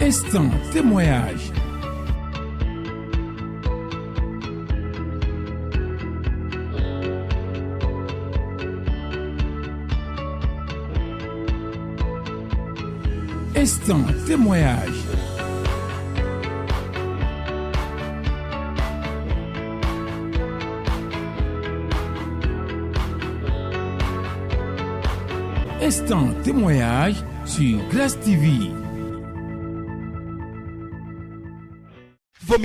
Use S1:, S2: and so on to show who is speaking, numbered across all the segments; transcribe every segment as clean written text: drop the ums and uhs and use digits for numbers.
S1: Instant témoignage. Instant témoignage. Instant témoignage sur Glace TV.
S2: Frère,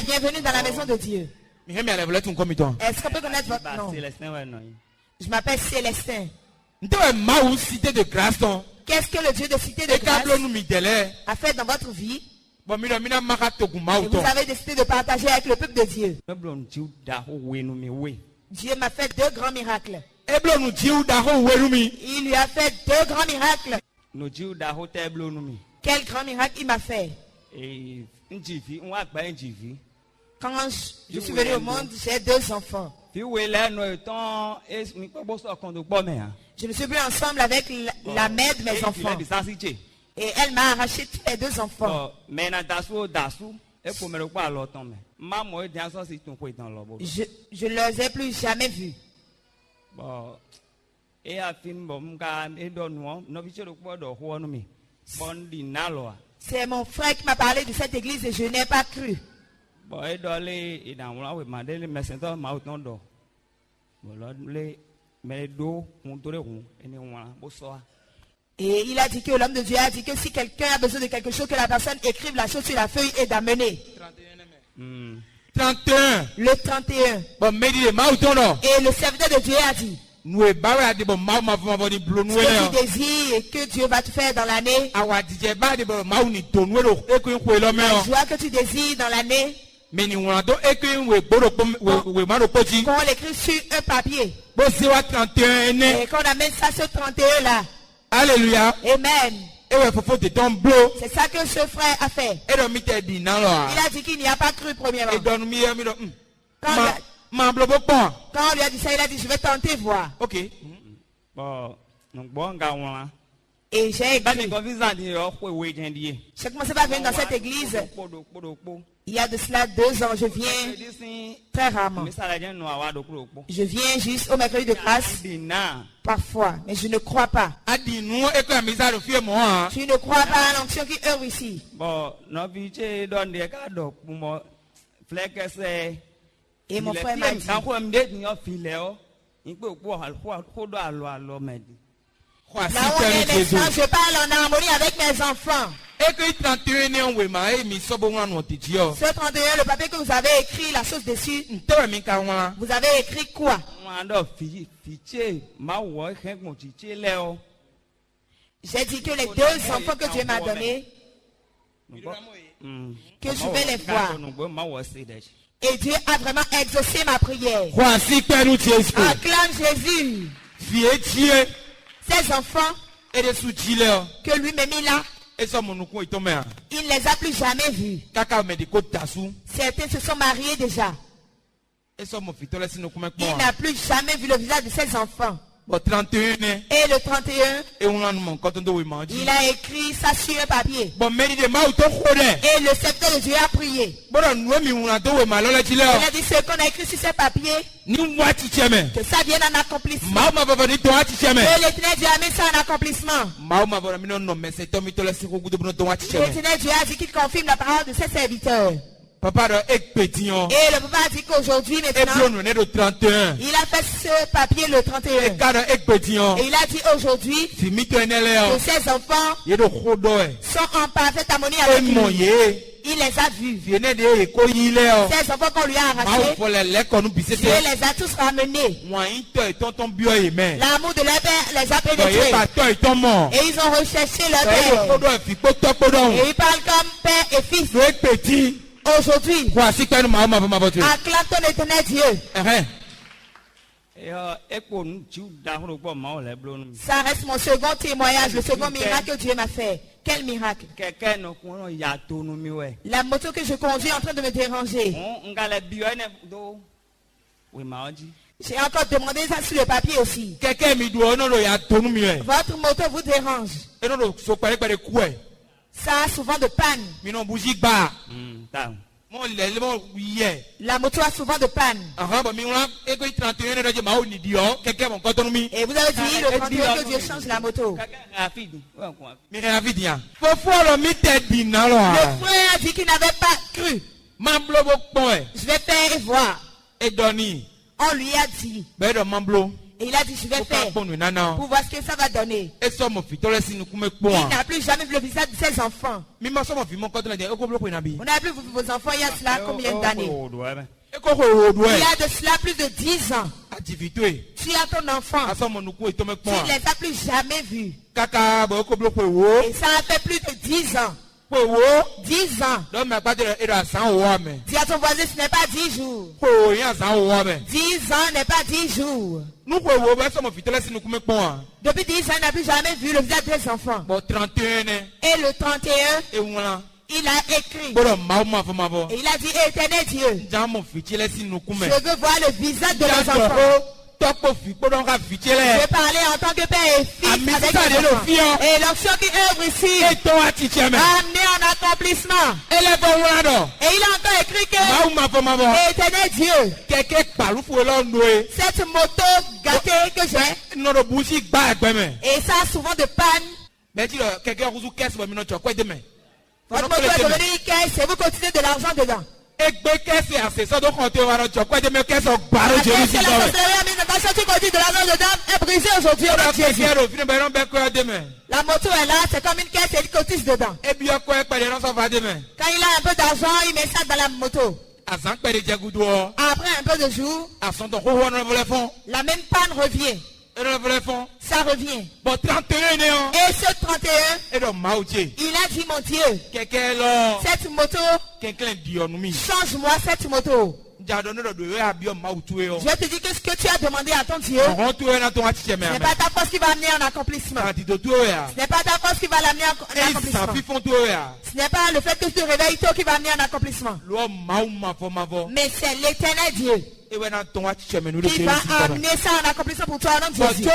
S2: bienvenue dans la maison de Dieu. Est-ce qu'on peut connaître votre nom? Je m'appelle Célestin. Qu'est-ce que le Dieu de Cité de Grâce a fait dans votre vie? Et vous avez décidé de partager avec le peuple de Dieu. Dieu m'a fait 2 grands miracles. Il lui a fait 2 grands miracles. Quel grand miracle il m'a fait? Quand je suis venu au monde, j'ai 2 enfants. Je me suis venu ensemble avec la mère de mes enfants. Et elle m'a arraché tous les 2 enfants. Je ne les ai plus jamais vus. C'est mon frère qui m'a parlé de cette église et je n'ai pas cru. Et il a dit que l'homme de Dieu a dit que si quelqu'un a besoin de quelque chose, que la personne écrive la chose sur la feuille et d'amener.
S3: 31.
S2: Le 31. Et le serviteur de Dieu a dit, ce que tu désires et que Dieu va te faire dans l'année, la joie que tu désires dans l'année, qu'on l'écrit sur un papier et qu'on amène ça sur 31 là.
S3: Alléluia.
S2: Amen. C'est ça que ce frère a fait. Il a dit qu'il n'y a pas cru premièrement. Quand on lui a dit ça, il a dit je vais tenter voir.
S3: Ok.
S2: Et j'ai écrit. J'ai commencé par venir dans cette église. Il y a de cela 2 ans. Je viens très rarement. Je viens juste au mercredi de grâce. Parfois. Mais je ne crois pas. Je ne crois pas à l'onction qui œuvre ici. Et mon frère m'a dit. Là où on est maintenant, je parle en harmonie avec mes enfants. Ce 31, le papier que vous avez écrit, la chose dessus, vous avez écrit quoi? J'ai dit que les 2 enfants que Dieu m'a donnés, que je vais les voir. Et Dieu a vraiment exaucé ma prière. Acclame Jésus. Ces enfants que lui m'a mis là, il ne les a plus jamais vus. Certains se sont mariés déjà. Il n'a plus jamais vu le visage de ses enfants. Et le 31, il a écrit ça sur un papier. Et le serviteur de Dieu a prié. Il a dit ce qu'on a écrit sur ce papier, que ça vienne en accomplissement. Et l'Éternel Dieu a mis ça en accomplissement. L'Éternel Dieu a dit qu'il confirme la parole de ses serviteurs. Et le papa a dit qu'aujourd'hui, maintenant, il a fait ce papier le 31. Et il a dit aujourd'hui que ses enfants sont en parfaite harmonie avec lui. Il les a vus. Ces enfants qu'on lui a arrachés, Dieu les a tous ramenés. L'amour de leur père les a pénétrés. Et ils ont recherché leur père. Et ils parlent comme père et fils. Aujourd'hui, acclame ton éternel Dieu. Ça reste mon second témoignage, le second miracle que Dieu m'a fait. Quel miracle? La moto que je conduis est en train de me déranger. J'ai encore demandé ça sur le papier aussi. Votre moto vous dérange. Ça a souvent de panne.
S3: Minon bougie ba. Mon
S2: La moto a souvent de panne. Et vous avez dit le 31 que Dieu change la moto. Le frère a dit qu'il n'avait pas cru. Je vais faire et voir. On lui a dit. Et il a dit, je vais faire pour voir ce que ça va donner. Il n'a plus jamais vu le visage de ses enfants. On n'a plus vu vos enfants il y a cela combien d'années? Il y a de cela plus de 10 ans. Tu as ton enfant. Tu ne les as plus jamais vus. Et ça a fait plus de 10 ans. 10 ans. Dis à ton voisin, ce n'est pas 10 jours. 10 ans n'est pas 10 jours. Depuis 10 ans, il n'a plus jamais vu le visage des enfants. Et le 31, il a écrit. Et il a dit, Éternel Dieu, je veux voir le visage de mes enfants. Je parlais en tant que père et fils avec les enfants. Et l'onction qui œuvre ici a amené en accomplissement. Et il a encore écrit que Éternel Dieu, cette moto gâtée que j'ai, et ça a souvent de panne. Votre moto est devenue caisse et vous continuez de l'argent dedans. Tu continues de l'argent dedans est brisé aujourd'hui. La moto est là, c'est comme une caisse et il cotise dedans. Quand il a un peu d'argent, il met ça dans la moto. Après un peu de jours, la même panne revient. Ça revient. Et ce 31, il a dit, mon Dieu, cette moto, change-moi cette moto. Je te dis que ce que tu as demandé à ton Dieu, ce n'est pas ta force qui va amener en accomplissement. Ce n'est pas ta force qui va l'amener en accomplissement. Ce n'est pas le fait que tu te réveilles tôt qui va amener en accomplissement. Mais c'est l'Éternel Dieu qui va amener ça en accomplissement pour toi, non Jésus. Ce que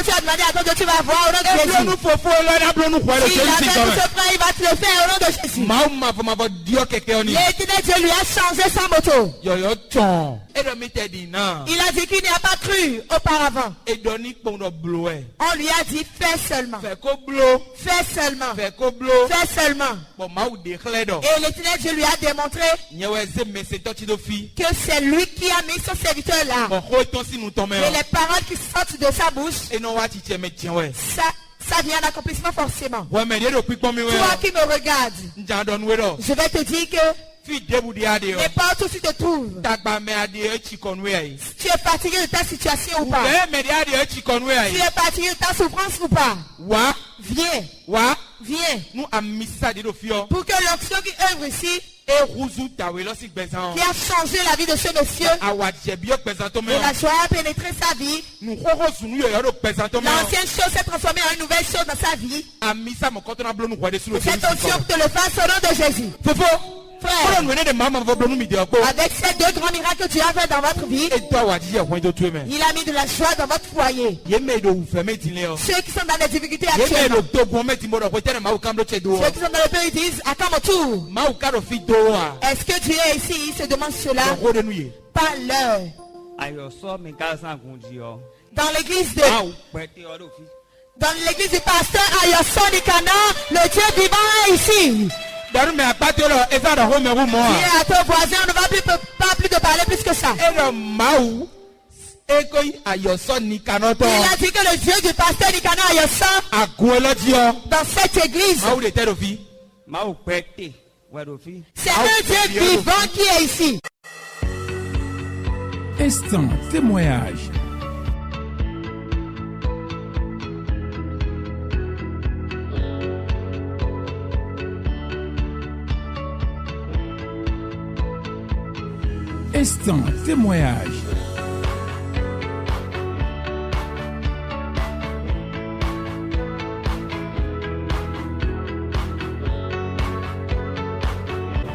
S2: tu as demandé à ton Dieu, tu vas voir au nom de Jésus. S'il a fait tout ce frère, il va te le faire au nom de Jésus. L'Éternel Dieu lui a changé sa moto. Il a dit qu'il n'y a pas cru auparavant. On lui a dit fais seulement. Fais seulement. Fais seulement. Et l'Éternel Dieu lui a démontré que c'est lui qui a mis son serviteur là. Et les paroles qui sortent de sa bouche, ça vient d'accomplissement forcément. Toi qui me regardes, je vais te dire que n'importe où tu te trouves, tu es fatigué de ta situation ou pas, tu es fatigué de ta souffrance ou pas, viens, pour que l'onction qui œuvre ici, qui a changé la vie de ce monsieur, et la joie a pénétré sa vie, l'ancienne chose s'est transformée en une nouvelle chose dans sa vie, et cette onction te le fasse au nom de Jésus. Frère, avec ces deux grands miracles que tu as fait dans votre vie, il a mis de la joie dans votre foyer. Ceux qui sont dans des difficultés actuellement, ceux qui sont dans le pays disent à quand mon tour? Est-ce que Dieu est ici? Il se demande cela. Pas l'heure. Dans l'église du pasteur Ayosson Nikana, le Dieu divin est ici. Dis à ton voisin, on ne va pas plus de parler plus que ça. Il a dit que le Dieu du pasteur Nikana Ayosson, dans cette église, c'est un Dieu vivant qui est ici.
S1: Instant témoignage. Instant témoignage.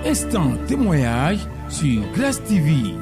S1: Instant témoignage sur Grâce TV.